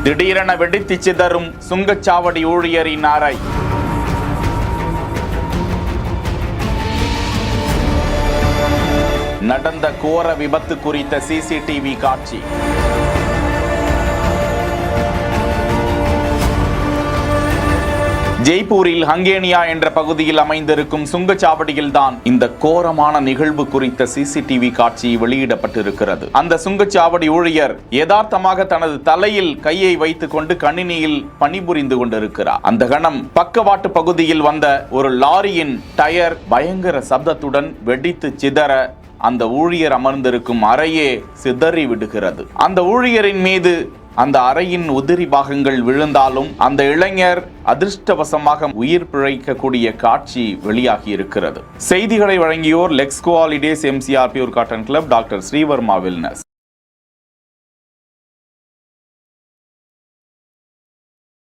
திடீரென வெடித்து சிதறும் சுங்கச்சாவடி ஊழியரின் அறை. நடந்த கோர விபத்து குறித்த சிசிடிவி காட்சி. ஜெய்ப்பூரில் ஹங்கேனியா என்ற பகுதியில் அமைந்திருக்கும் சுங்கச்சாவடியில்தான் இந்த கோரமான நிகழ்வு குறித்த சிசிடிவி காட்சி வெளியிடப்பட்டிருக்கிறது. அந்த சுங்கச்சாவடி ஊழியர் யதார்த்தமாக தனது தலையில் கையை வைத்துக் கொண்டு கணினியில் பணிபுரிந்து கொண்டிருக்கிறார். அந்த கணம் பக்கவாட்டு பகுதியில் வந்த ஒரு லாரியின் டயர் பயங்கர சப்தத்துடன் வெடித்து சிதற அந்த ஊழியர் அமர்ந்திருக்கும் அறையே சிதறி விடுகிறது. அந்த ஊழியரின் மீது அந்த அறையின் உதிரி பாகங்கள் விழுந்தாலும் அந்த இளைஞர் அதிர்ஷ்டவசமாக உயிர் பிழைக்கக்கூடிய காட்சி வெளியாகி இருக்கிறது. செய்திகளை வழங்கியோர் Lexco Holidays, MCR pure cotton club, doctor Srivarma wellness.